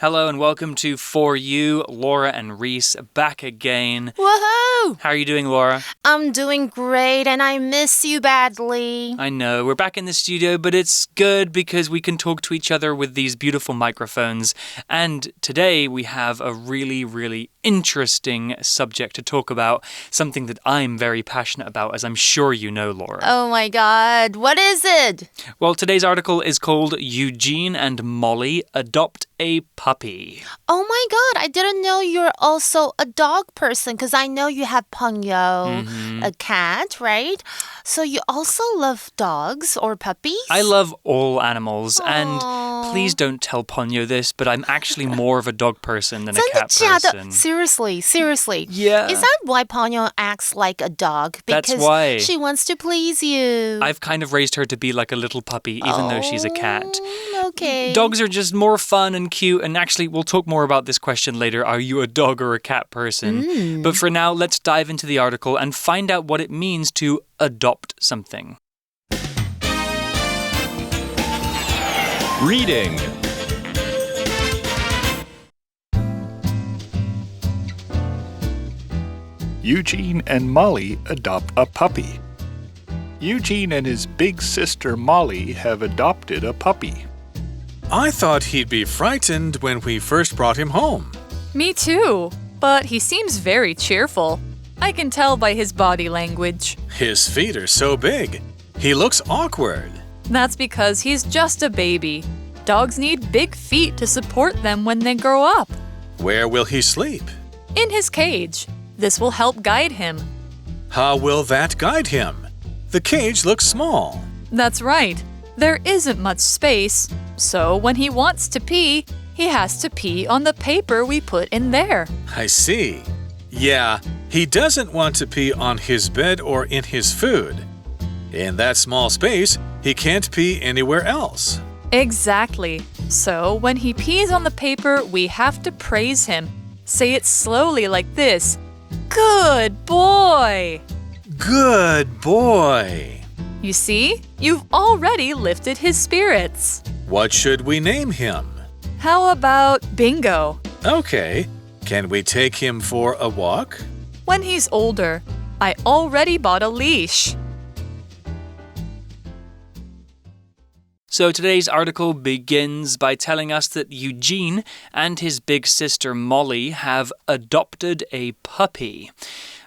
Hello and welcome to For You, Laura and Reese back again. Woohoo! How are you doing, Laura? I'm doing great and I miss you badly. I know, we're back in the studio, but it's good because we can talk to each other with these beautiful microphones. And today we have a really interesting subject to talk about, something that I'm very passionate about, as I'm sure you know, Laura. Oh my God, what is it? Well, today's article is called Eugene and Molly Adopt a Puppy. Oh my God, I didn't know you're also a dog person because I know you have Ponyo, a cat, right? So you also love dogs or puppies? I love all animals, and please don't tell Ponyo this, but I'm actually more of a dog person than a cat person. Seriously. Yeah. Is that why Ponyo acts like a dog? Because That's why. She wants to please you. I've kind of raised her to be like a little puppy, even though she's a cat. Okay. Dogs are just more fun and cute, and actually we'll talk more about this question later. Are you a dog or a cat person? But for now, let's dive into the article and find out what it means to adopt something. Reading. Eugene and Molly adopt a puppy. Eugene and his big sister Molly have adopted a puppy. I thought he'd be frightened when we first brought him home. Me too, but he seems very cheerful. I can tell by his body language. His feet are so big. He looks awkward. That's because he's just a baby. Dogs need big feet to support them when they grow up. Where will he sleep? In his cage. This will help guide him. How will that guide him? The cage looks small. That's right. There isn't much space, so when he wants to pee, he has to pee on the paper we put in there. I see. Yeah, he doesn't want to pee on his bed or in his food. In that small space, he can't pee anywhere else. Exactly. So when he pees on the paper, we have to praise him. Say it slowly like this. Good boy! Good boy! You see, you've already lifted his spirits. What should we name him? How about Bingo? Okay. Can we take him for a walk? When he's older, I already bought a leash. So today's article begins by telling us that Eugene and his big sister Molly have adopted a puppy.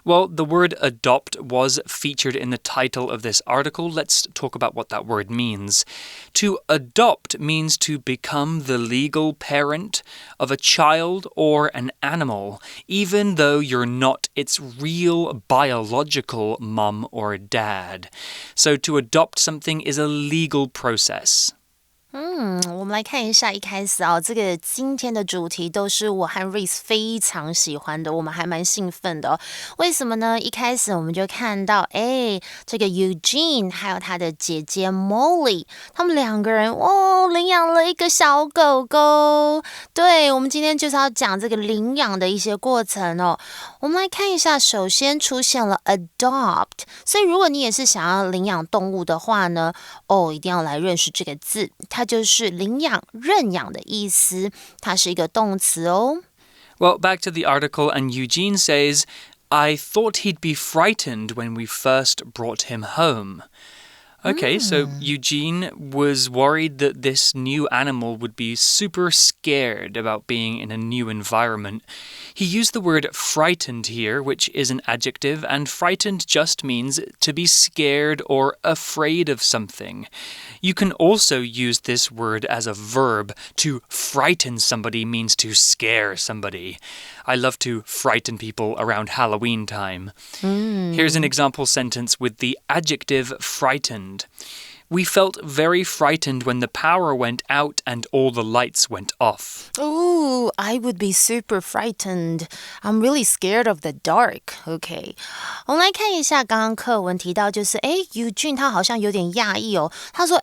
Well, the word adopt was featured in the title of this article. Let's talk about what that word means. To adopt means to become the legal parent of a child or an animal, even though you're not its real biological mum or dad. So to adopt something is a legal process. 我们来看一下一开始这个今天的主题都是我和 Reese 非常喜欢的，我们还蛮兴奋的为什么呢？一开始我们就看到这个 Eugene 还有他的姐姐 Molly 他们两个人领养了一个小狗狗。对，我们今天就是要讲这个领养的一些过程我们来看一下，首先出现了 adopt， 所以如果你也是想要领养动物的话呢一定要来认识这个字，它就是领养、认养的意思，它是一个动词Well, back to the article, and Eugene says, I thought he'd be frightened when we first brought him home. Okay, so Eugene was worried that this new animal would be super scared about being in a new environment. He used the word frightened here, which is an adjective, and frightened just means to be scared or afraid of something. You can also use this word as a verb. To frighten somebody means to scare somebody. I love to frighten people around Halloween time. Here's an example sentence with the adjective frightened. We felt very frightened when the power went out and all the lights went off. Oh, I would be super frightened. I'm really scared of the dark. Okay. 我们来看一下刚刚课文提到就是Eugene 他好像有点讶异他说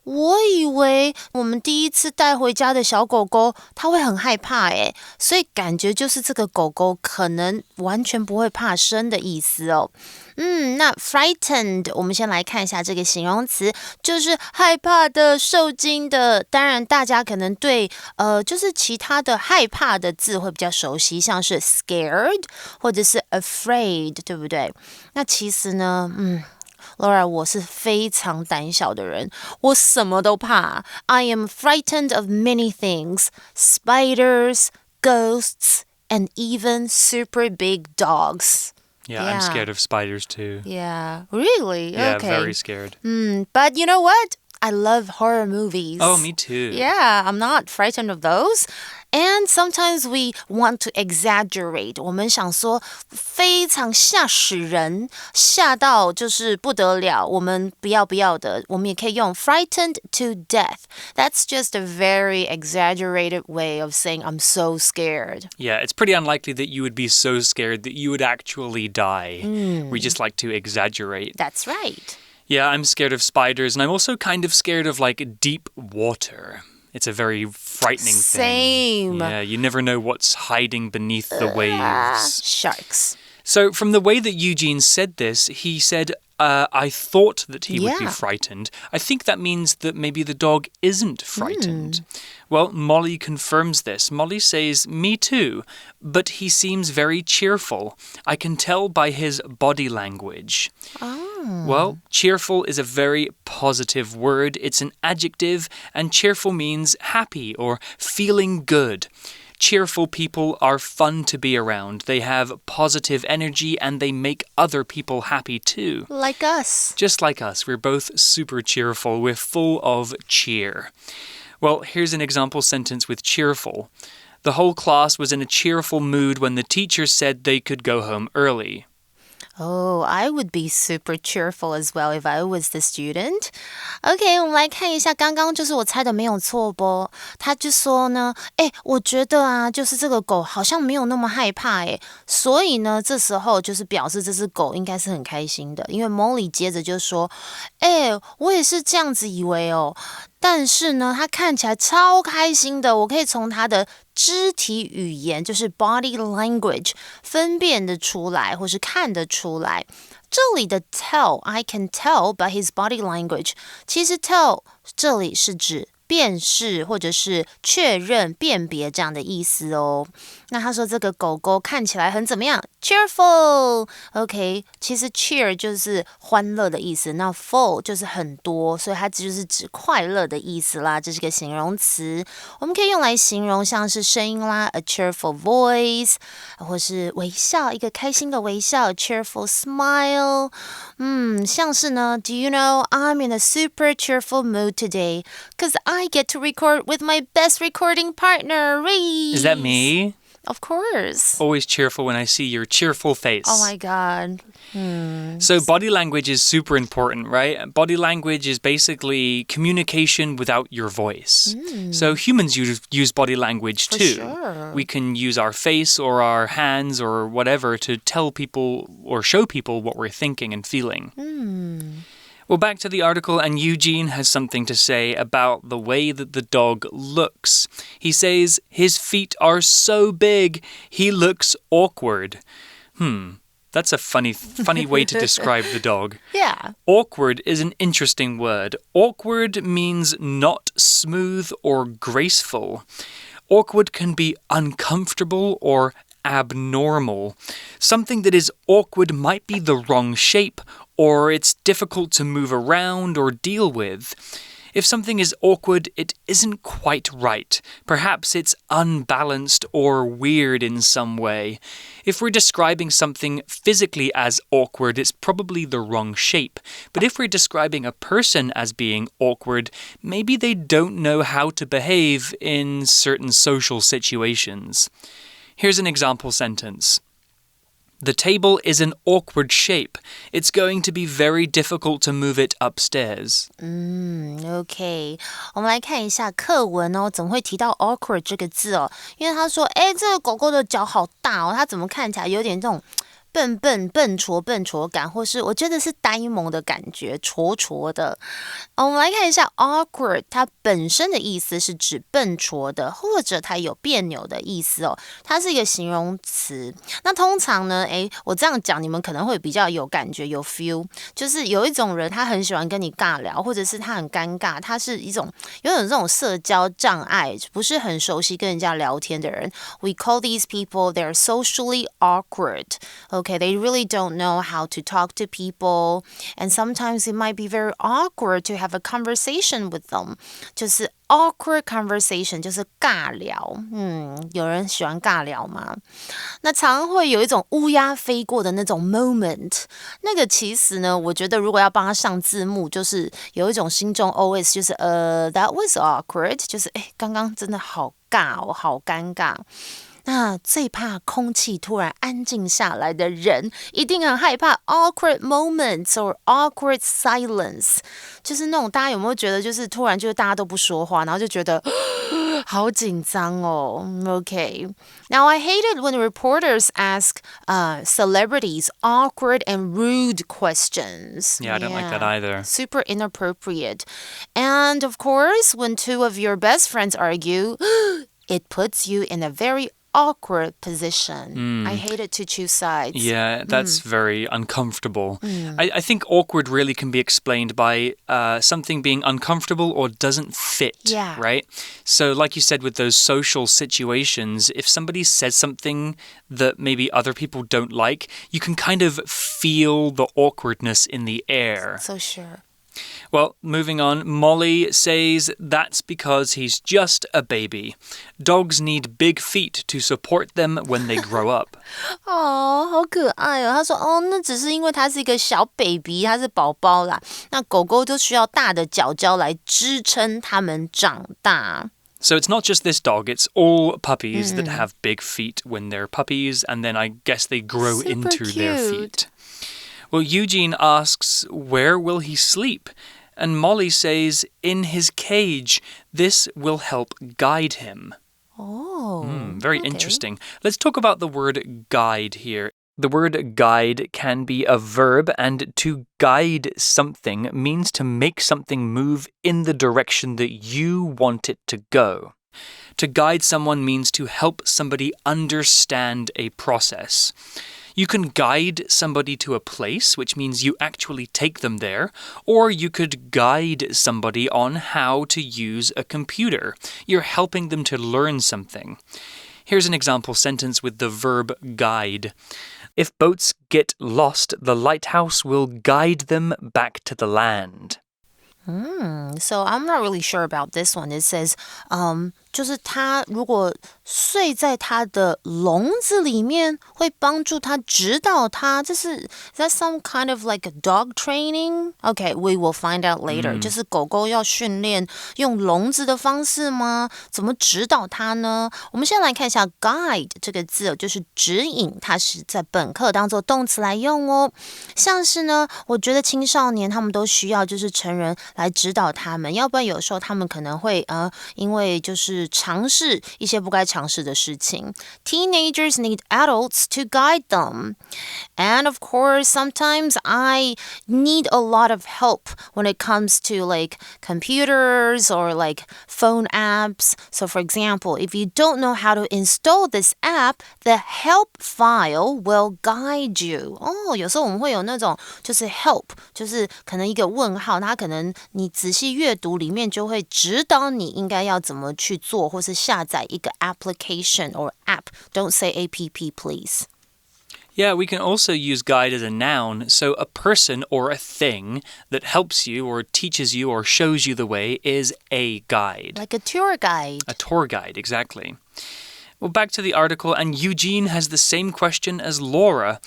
我以为我们第一次带回家的小狗狗它会很害怕所以感觉就是这个狗狗可能完全不会怕生的意思那 frightened 我们先来看一下这个形容词就是害怕的、受惊的。当然，大家可能对就是其他的害怕的字会比较熟悉，像是 scared 或者是 afraid， 对不对？那其实呢，Laura， 我是非常胆小的人，我什么都怕。I am frightened of many things: spiders, ghosts, and even super big dogs. Yeah, I'm scared of spiders too. Yeah, really? Yeah, okay. very scared. But you know what? I love horror movies. Oh, me too. Yeah, I'm not frightened of those. And sometimes we want to exaggerate. 我们想说非常吓死人，吓到就是不得了，我们不要的，我们也可以用 frightened to death. That's just a very exaggerated way of saying I'm so scared. Yeah, it's pretty unlikely that you would be so scared that you would actually die. We just like to exaggerate. That's right. Yeah, I'm scared of spiders, and I'm also kind of scared of deep water. It's a very frightening thing. Same. Yeah, you never know what's hiding beneath the waves. Sharks. So from the way that Eugene said this, he said, I thought that he would be frightened. I think that means that maybe the dog isn't frightened. Well, Molly confirms this. Molly says, me too, but he seems very cheerful. I can tell by his body language. Well, cheerful is a very positive word. It's an adjective, and cheerful means happy or feeling good. Cheerful people are fun to be around. They have positive energy and they make other people happy too. Like us. Just like us. We're both super cheerful. We're full of cheer. Well, here's an example sentence with cheerful. The whole class was in a cheerful mood when the teacher said they could go home early. Oh, I would be super cheerful as well if I was the student. OK, 我们来看一下，刚刚就是我猜的没有错不？他就说呢，我觉得啊，就是这个狗好像没有那么害怕所以呢，这时候就是表示这只狗应该是很开心的，因为 Molly 接着就说，我也是这样子以为哦。但是呢，他看起来超开心的，我可以从他的肢体语言，就是 body language 分辨得出来，或是看得出来。这里的 tell, I can tell by his body language. 其实 tell 这里是指辨识或者是确认、辨别这样的意思哦。那他说这个狗狗看起来很怎么样 ？Cheerful. OK， 其实 cheer 就是欢乐的意思，那 full 就是很多，所以它就是指快乐的意思啦。这是个形容词，我们可以用来形容像是声音啦 ，a cheerful voice， 或是微笑，一个开心的微笑 ，a cheerful smile。像是呢 ，Do you know I'm in a super cheerful mood today? Because I get to record with my best recording partner, Reese. Is that me? Of course. Always cheerful when I see your cheerful face. Oh my God. So body language is super important, right? Body language is basically communication without your voice. So humans use body language too. Sure. We can use our face or our hands or whatever to tell people or show people what we're thinking and feeling. Well, back to the article, and Eugene has something to say about the way that the dog looks. He says, his feet are so big, he looks awkward. That's a funny way to describe the dog. Yeah. Awkward is an interesting word. Awkward means not smooth or graceful. Awkward can be uncomfortable or abnormal. Something that is awkward might be the wrong shape, or it's difficult to move around or deal with. If something is awkward, it isn't quite right. Perhaps it's unbalanced or weird in some way. If we're describing something physically as awkward, it's probably the wrong shape. But if we're describing a person as being awkward, maybe they don't know how to behave in certain social situations. Here's an example sentence. The table is an awkward shape. It's going to be very difficult to move it upstairs. OK， 我们来看一下课文哦，怎么会提到 awkward 这个字哦？因为他说，这个狗狗的脚好大哦，它怎么看起来有点这种笨拙感，或是我觉得是呆萌的感觉，挫的。我们来看一下 awkward， 它本身的意思是指笨拙的，或者它有别扭的意思哦。它是一个形容词。那通常呢，我这样讲你们可能会比较有感觉，有 feel， 就是有一种人他很喜欢跟你尬聊，或者是他很尴尬，他是有这种社交障碍，不是很熟悉跟人家聊天的人。We call these people they're socially awkward. Okay, they really don't know how to talk to people, and sometimes it might be very awkward to have a conversation with them. 就是 awkward conversation 就是尬聊，有人喜欢尬聊吗？那常会有一种乌鸦飞过的那种 moment， 那个其实呢，我觉得如果要帮他上字幕，就是有一种心中 OS， 就是that was awkward， 就是刚刚真的好尬哦，好尴尬。那最怕空气突然安静下来的人，一定很害怕 awkward moments or awkward silence， 就是那种大家有没有觉得，就是突然就是大家都不说话，然后就觉得好紧张哦。Okay, now I hate it when reporters ask celebrities awkward and rude questions. Yeah, I don't like that either. Super inappropriate. And of course, when two of your best friends argue, it puts you in a very awkward position. I hate it to choose sides. Yeah, that's very uncomfortable. I think awkward really can be explained by something being uncomfortable or doesn't fit, right? So like you said with those social situations, if somebody says something that maybe other people don't like, you can kind of feel the awkwardness in the air. So sure. Well, moving on, Molly says that's because he's just a baby. Dogs need big feet to support them when they grow up. 好可爱哦。他说那只是因为他是一个小 baby， 他是宝宝啦。那狗狗就需要大的脚脚来支撑它们长大。So it's not just this dog, it's all puppies that have big feet when they're puppies, and then I guess they grow into their feet. Well, Eugene asks, where will he sleep? And Molly says, in his cage. This will help guide him. Very interesting. Let's talk about the word guide here. The word guide can be a verb, and to guide something means to make something move in the direction that you want it to go. To guide someone means to help somebody understand a process. You can guide somebody to a place, which means you actually take them there, or you could guide somebody on how to use a computer. You're helping them to learn something. Here's an example sentence with the verb guide. If boats get lost, the lighthouse will guide them back to the land. So I'm not really sure about this one. It says, 就是他如果睡在他的笼子里面，会帮助他指导他。这是 Is that some kind of like a dog training? Okay, we will find out later. 就是狗狗要训练用笼子的方式吗？怎么指导它呢？我们先来看一下 guide 这个字，就是指引，它是在本课当做动词来用哦。像是呢，我觉得青少年他们都需要就是成人来指导他们，要不然有时候他们可能会因为就是尝试一些不该尝试的事情。Teenagers need adults to guide them. And of course, sometimes I need a lot of help when it comes to like computers or like phone apps. So for example, if you don't know how to install this app, the help file will guide you. 有时候我们会有那种就是 help, 就是可能一个问号，它可能你仔细阅读里面就会指导你应该要怎么去做，或是下载一个 application or app. Don't say app, please. Yeah, we can also use guide as a noun, so a person or a thing that helps you or teaches you or shows you the way is a guide. Like a tour guide. A tour guide, exactly. Well, back to the article, and Eugene has the same question as Laura.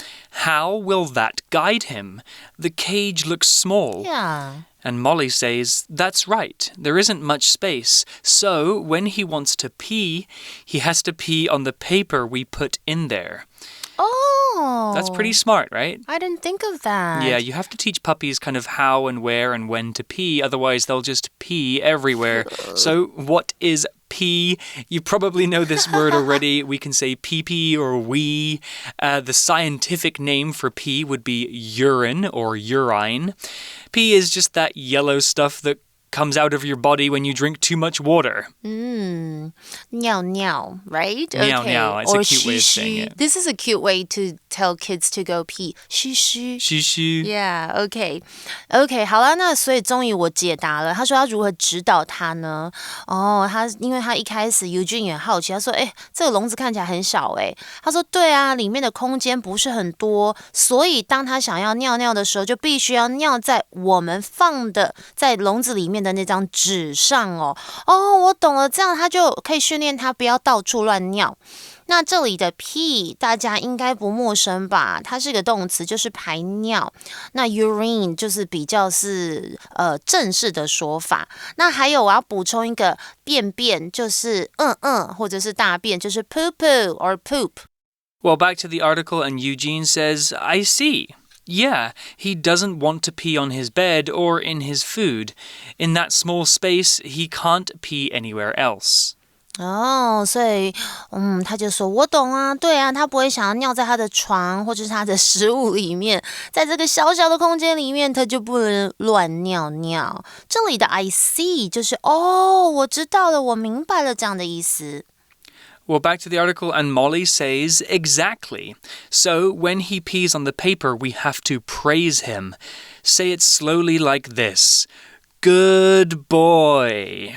How will that guide him? The cage looks small. Yeah. And Molly says, that's right, there isn't much space. So when he wants to pee, he has to pee on the paper we put in there. Oh. That's pretty smart, right? I didn't think of that. Yeah, you have to teach puppies kind of how and where and when to pee, otherwise they'll just pee everywhere. So what is pee. You probably know this word already. We can say pee-pee or wee. The scientific name for pee would be urine or urine. Pee is just that yellow stuff that comes out of your body when you drink too much water. 尿尿, right? Meow, okay. meow. It's or a cute way of saying it. This is a cute way to tell kids to go pee. 嘘嘘. 嘘嘘. Yeah, okay, 好啦，那所以终于我解答了。他说要如何指导他呢？因为他一开始 Eugene 也好奇，他说，这个笼子看起来很小，他说，对啊，里面的空间不是很多，所以当他想要尿尿的时候，就必须要尿在我们放的在笼子里面的那张纸上哦。我懂了，这样他就可以训练他不要到处乱尿。那这里的 pee 大家应该不陌生吧？它是个动词，就是排尿。那 urine 就是比较是正式的说法。那还有我要补充一个便便，就是或者是大便，就是 poo poo or poop. Well, back to the article, and Eugene says, I see. Yeah, he doesn't want to pee on his bed or in his food. In that small space, he can't pee anywhere else. 所以他就说我懂啊，对啊，他不会想要尿在他的床或者是他的食物里面，在这个小小的空间里面，他就不能乱尿尿。这里的 I see 就是我知道了，我明白了这样的意思。Well, back to the article, and Molly says, exactly. So, when he pees on the paper, we have to praise him. Say it slowly like this. Good boy.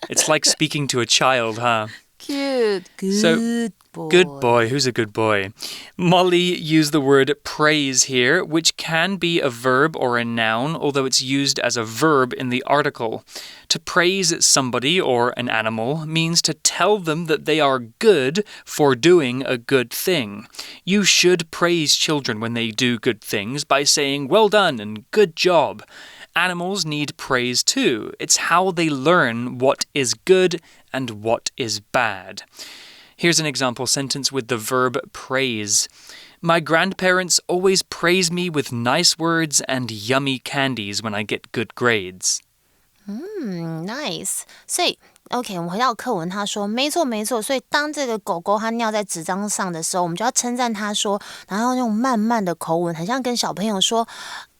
It's like speaking to a child, huh? Cute. Good boy. Good boy. Who's a good boy? Molly used the word praise here, which can be a verb or a noun, although it's used as a verb in the article. To praise somebody or an animal means to tell them that they are good for doing a good thing. You should praise children when they do good things by saying, well done and good job. Animals need praise too. It's how they learn what is good and what is bad. Here's an example sentence with the verb praise. My grandparents always praise me with nice words and yummy candies when I get good grades. Nice. 所以 OK， 我们回到课文，他说没错没错，所以当这个狗狗它尿在纸张上的时候，我们就要称赞它说，然后用慢慢的口吻，很像跟小朋友说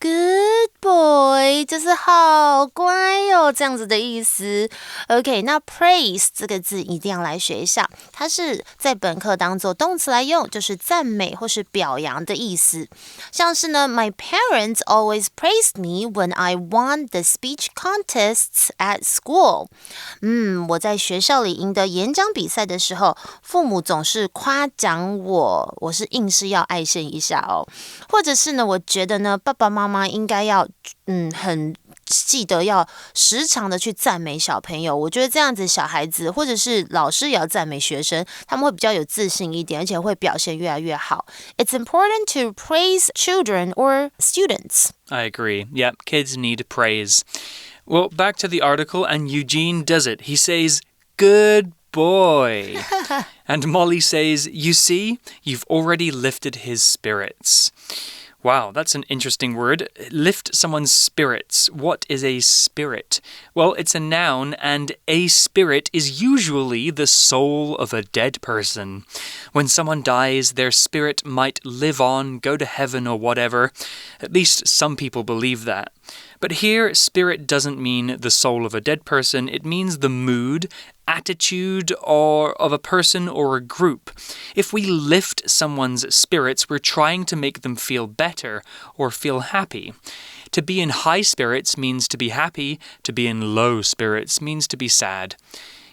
Good boy， 就是好乖哦，这样子的意思。OK， 那 praise 这个字一定要来学一下，它是在本课当做动词来用，就是赞美或是表扬的意思。像是呢 My parents always praised me when I won the speech contests at school. 我在学校里赢得演讲比赛的时候，父母总是夸奖我，我是硬是要爱现一下哦。或者是呢，我觉得呢，爸爸妈妈应该要很记得要时常的去赞美小朋友。我觉得这样子小孩子或者是老师也要赞美学生，他们会比较有自信一点，而且会表现越来越好。It's important to praise children or students. I agree. Yep, kids need praise. Well, back to the article, and Eugene does it. He says, good boy. And Molly says, you see, you've already lifted his spirits. Wow, that's an interesting word. Lift someone's spirits. What is a spirit? Well, it's a noun, and a spirit is usually the soul of a dead person. When someone dies, their spirit might live on, go to heaven or whatever. At least some people believe that. But here, spirit doesn't mean the soul of a dead person. It means the mood, attitude of a person or a group. If we lift someone's spirits, we're trying to make them feel better or feel happy. To be in high spirits means to be happy. To be in low spirits means to be sad.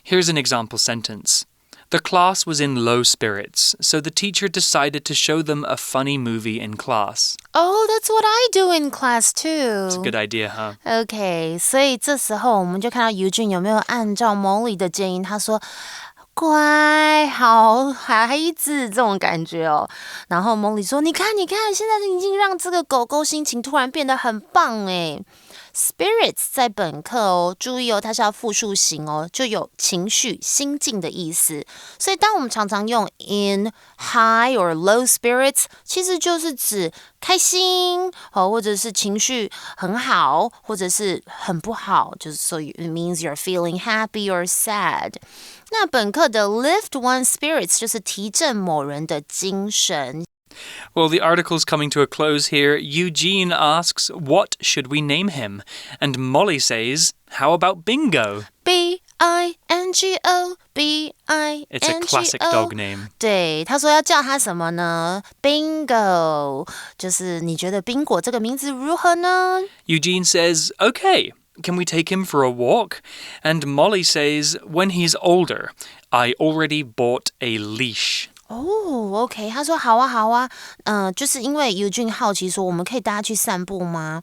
Here's an example sentence. The class was in low spirits, so the teacher decided to show them a funny movie in class. Oh, that's what I do in class too. It's a good idea, huh? OK， 所以这时候我们就看到 Eugene 有没有按照 Molly 的建议，他说乖，好孩子这种感觉哦。然后 Molly 说你看，现在已经让这个狗狗心情突然变得很棒诶。spirits 在本课哦，注意哦，它是要复数型哦，就有情绪、心境的意思。所以当我们常常用 in high or low spirits， 其实就是指开心或者是情绪很好，或者是很不好，就是 so it means you're feeling happy or sad。那本课的 lift one's spirits 就是提振某人的精神。Well, the article's coming to a close here. Eugene asks, what should we name him? And Molly says, how about Bingo? B-I-N-G-O, B-I-N-G-O. It's a classic dog name. 对，他说要叫他什么呢？ Bingo. 就是你觉得宾果这个名字如何呢？ Eugene says, okay. Can we take him for a walk? And Molly says, when he's older, I already bought a leash. OK， 他说好啊好啊，就是因为 Eugene 好奇说我们可以带他去散步吗？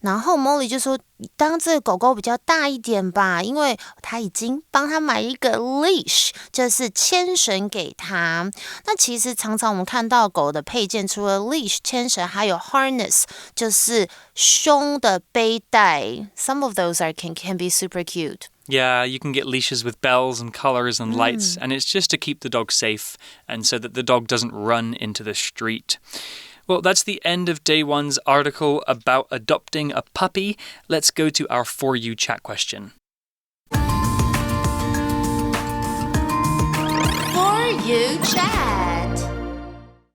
然后 Molly 就说当这个狗狗比较大一点吧，因为他已经帮他买一个 leash， 就是牵绳给他。那其实常常我们看到狗的配件，除了 leash 牵绳，还有 harness， 就是胸的背带。Some of those can be super cute.Yeah, you can get leashes with bells and colors and lights, and it's just to keep the dog safe and so that the dog doesn't run into the street. Well, that's the end of day one's article about adopting a puppy. Let's go to our For You chat question. For You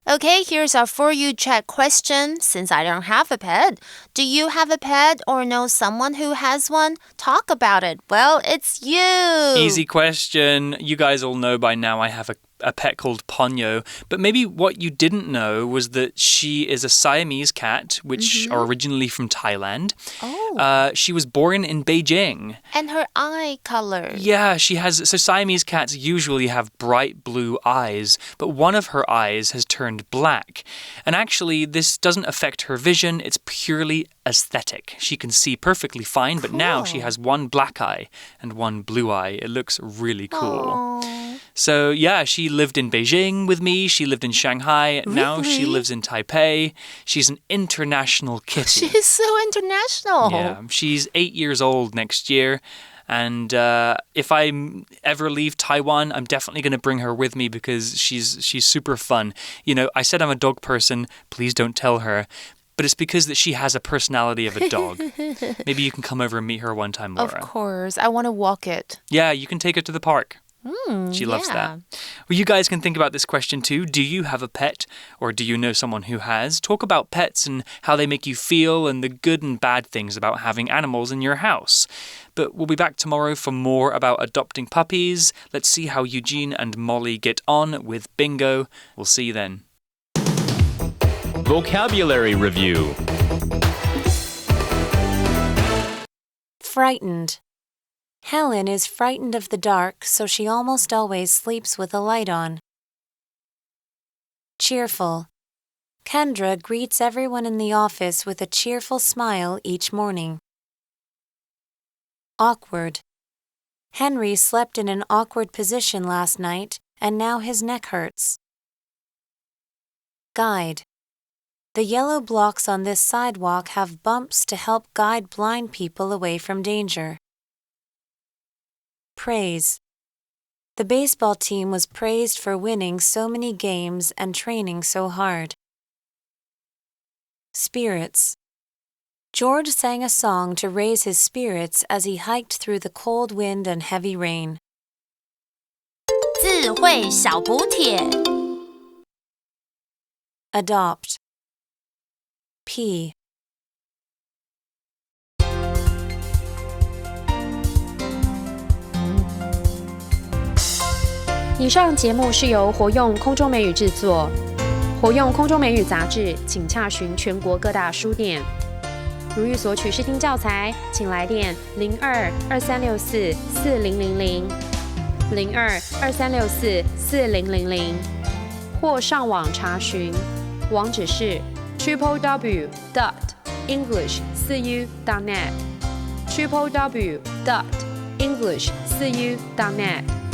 chat.Okay, here's our For You chat question. Since I don't have a pet, do you have a pet or know someone who has one? Talk about it. Well, it's you. Easy question. You guys all know by now I have a pet called Ponyo, but maybe what you didn't know was that she is a Siamese cat, which are originally from Thailand. She was born in Beijing. And her eye color. Yeah, so Siamese cats usually have bright blue eyes, but one of her eyes has turned black. And actually, this doesn't affect her vision, it's purely aesthetic. She can see perfectly fine, but now she has one black eye and one blue eye. It looks really cool. So, yeah, she lived in Beijing with me. She lived in Shanghai. Really? Now she lives in Taipei. She's an international kitty. She's so international. Yeah, she's 8 years old next year. And if I ever leave Taiwan, I'm definitely going to bring her with me because she's super fun. You know, I said I'm a dog person. Please don't tell her. But it's because that she has a personality of a dog. Maybe you can come over and meet her one time, Laura. Of course. I want to walk it. Yeah, you can take her to the park. She loves that. Well, you guys can think about this question too. Do you have a pet or do you know someone who has? Talk about pets and how they make you feel and the good and bad things about having animals in your house. But we'll be back tomorrow for more about adopting puppies. Let's see how Eugene and Molly get on with Bingo. We'll see you then. Vocabulary Review. Frightened. Helen is frightened of the dark, so she almost always sleeps with a light on. Cheerful. Kendra greets everyone in the office with a cheerful smile each morning. Awkward. Henry slept in an awkward position last night, and now his neck hurts. Guide. The yellow blocks on this sidewalk have bumps to help guide blind people away from danger. Praise. The baseball team was praised for winning so many games and training so hard. Spirits. George sang a song to raise his spirits as he hiked through the cold wind and heavy rain. 智慧小补帖 Adopt. P. 以上节目是由活用空中美语制作，活用空中美语杂志，请洽询全国各大书店。如欲索取试听教材，请来电02-2364-4000 02-2364-4000，或上网查询，网址是 www.english4u.net www.english4u.net